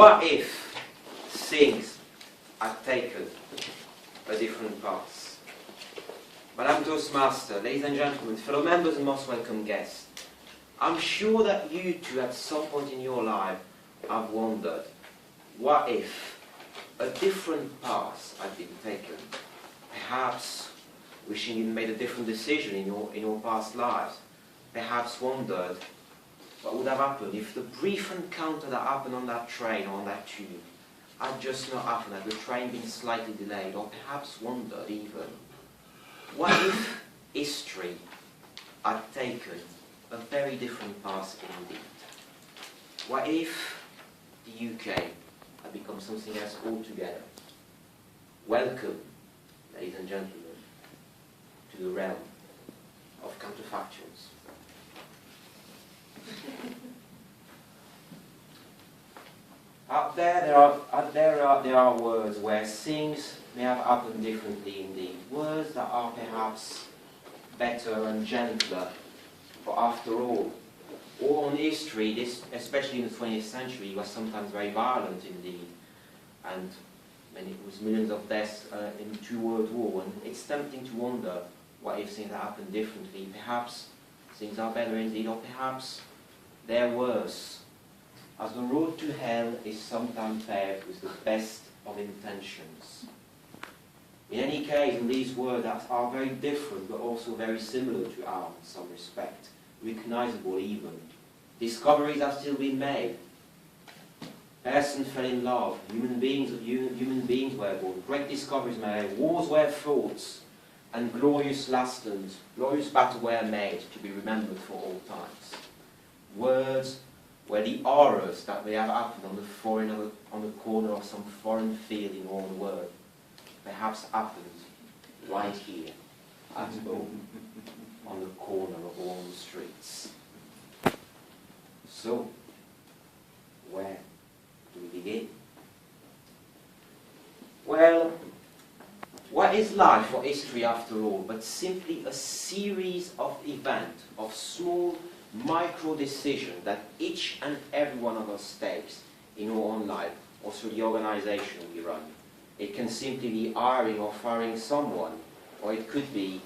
What if things had taken a different path? Madame Toastmaster, ladies and gentlemen, fellow members and most welcome guests, I'm sure that you too at some point in your life have wondered, what if a different path had been taken? Perhaps wishing you'd made a different decision in your past lives. Perhaps wondered what would have happened if the brief encounter that happened on that train or on that tube had just not happened, had the train been slightly delayed, or perhaps wondered even, what if history had taken a very different path indeed? What if the UK had become something else altogether? Welcome, ladies and gentlemen, to the realm of counterfactuals. There are words where things may have happened differently indeed. Words that are perhaps better and gentler, but after all on history, this, especially in the 20th century, was sometimes very violent indeed, and it was millions of deaths in 2 World Wars. And it's tempting to wonder what if things had happened differently. Perhaps things are better indeed, or perhaps they're worse. As the road to hell is sometimes paved with the best of intentions. In any case, these words are very different, but also very similar to ours in some respect, recognizable even. Discoveries have still been made. Persons fell in love. Human beings were born. Great discoveries made. Wars were fought, and glorious lessons, glorious battles were made to be remembered for all times. Words where the horrors that may have happened on the corner of some foreign field in all the world perhaps happened right here at home on the corner of all the streets. So, where do we begin? Well, what is life or history after all but simply a series of events, of small micro decisions that each and every one of us takes in our own life or through the organization we run. It can simply be hiring or firing someone, or it could be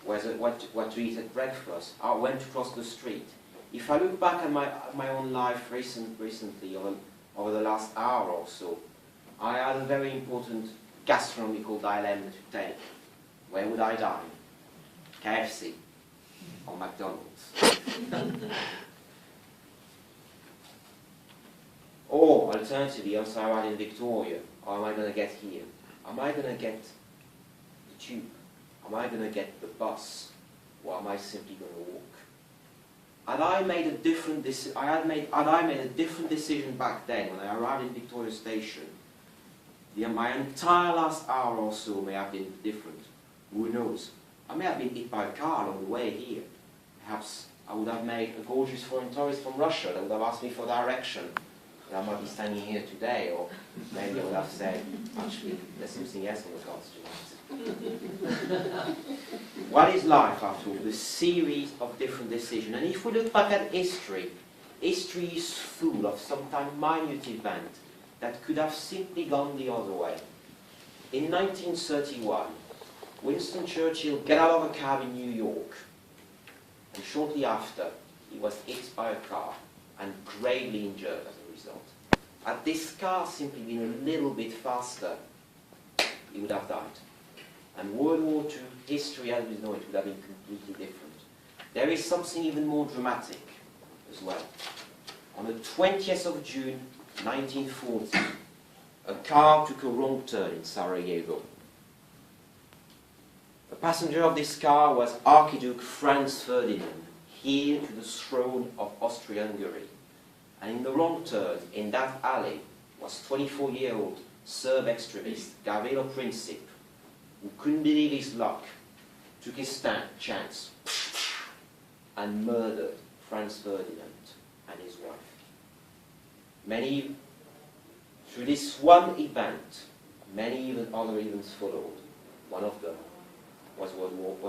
what to eat at breakfast, or when to cross the street. If I look back at my own life recently, over the last hour or so, I had a very important gastronomical dilemma to take. Where would I dine? KFC or McDonald's? Or alternatively, once I arrive in Victoria, or am I going to get here? Am I going to get the tube? Am I going to get the bus? Or am I simply going to walk? Had I made a different decision back then when I arrived in Victoria Station, my entire last hour or so may have been different. Who knows? I may have been hit by a car on the way here. Perhaps I would have met a gorgeous foreign tourist from Russia that would have asked me for direction. And I might be standing here today, or maybe I would have said, actually, there's something else on the cards tonight. What is life, after all? The series of different decisions. And if we look back at history, history is full of sometimes minute events that could have simply gone the other way. In 1931, Winston Churchill got out of a cab in New York, and shortly after, he was hit by a car and gravely injured as a result. Had this car simply been a little bit faster, he would have died. And World War II, history as we know it, would have been completely different. There is something even more dramatic as well. On the 20th of June, 1940, a car took a wrong turn in Sarajevo. The passenger of this car was Archduke Franz Ferdinand, heir to the throne of Austria-Hungary. And in the wrong turn, in that alley, was 24-year-old Serb extremist Gavrilo Princip, who couldn't believe his luck, took his chance, and murdered Franz Ferdinand and his wife. Through this one event, many other events followed. One of them was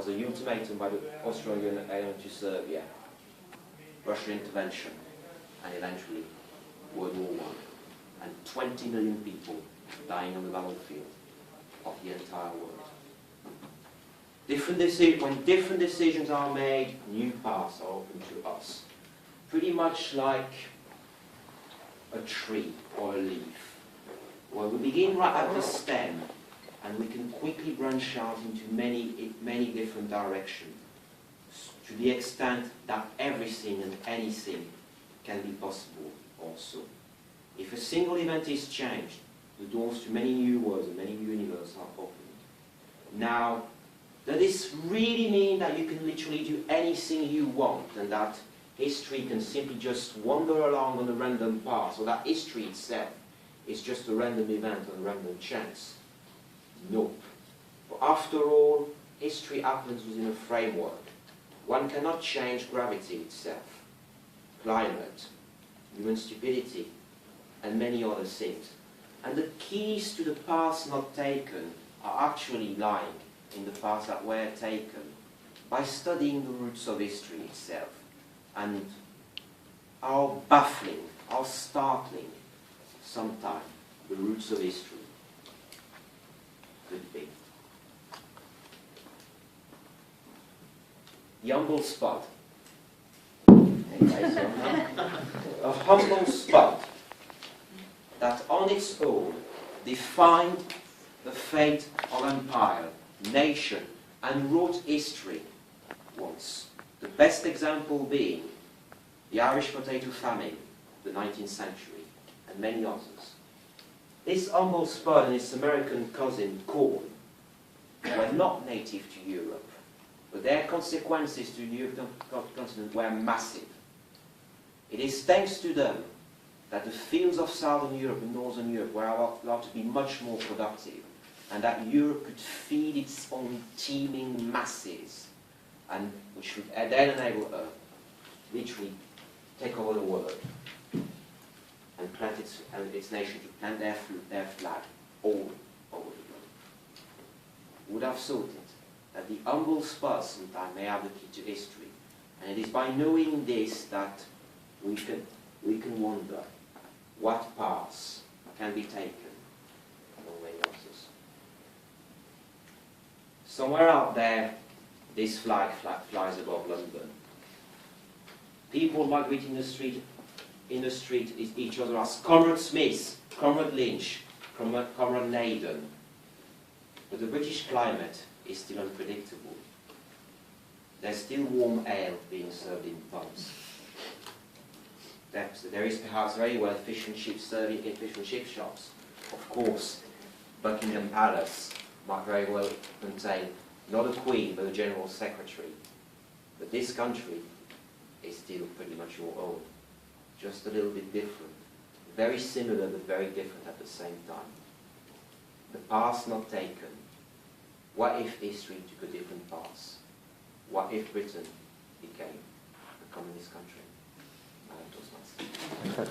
a ultimatum by the Austro-Hungarian to Serbia, Russian intervention, and eventually World War I. and 20 million people dying on the battlefield of the entire world. When different decisions are made, new paths are open to us. Pretty much like a tree or a leaf, where we begin right at the stem and we can quickly branch out into many different directions, to the extent that everything and anything can be possible also. If a single event is changed, the doors to many new worlds and many new universes are opened. Now, does this really mean that you can literally do anything you want and that history can simply just wander along on a random path, or that history itself is just a random event and a random chance? No. But after all, history happens within a framework. One cannot change gravity itself, climate, human stupidity, and many other things. And the keys to the paths not taken are actually lying in the paths that were taken by studying the roots of history itself, and how baffling, how startling sometimes the roots of history could be. The humble spot. A humble spot that on its own defined the fate of empire, nation, and wrote history once. The best example being the Irish potato famine of the 19th century, and many others. This humble spot and its American cousin, corn, were not native to Europe, but their consequences to the European continent were massive. It is thanks to them that the fields of Southern Europe and Northern Europe were allowed to be much more productive, and that Europe could feed its own teeming masses, and which would then enable her literally take over the world and plant its nation to plant their flag all over the world. Would have thought it, that the humble spot sometimes may have the key to history, and it is by knowing this that we can wonder what paths can be taken among many others. Somewhere out there, this flag flies above London. People migrate in the street each other as Comrade Smith, Comrade Lynch, Comrade Naden. But the British climate is still unpredictable. There's still warm ale being served in pubs. There is perhaps very well fish and chips serving in fish and chip shops. Of course, Buckingham Palace might very well contain not a queen but a general secretary. But this country is still pretty much your own, just a little bit different. Very similar but very different at the same time. The path not taken. What if history took a different path? What if Britain became a communist country? I am Toastmasters.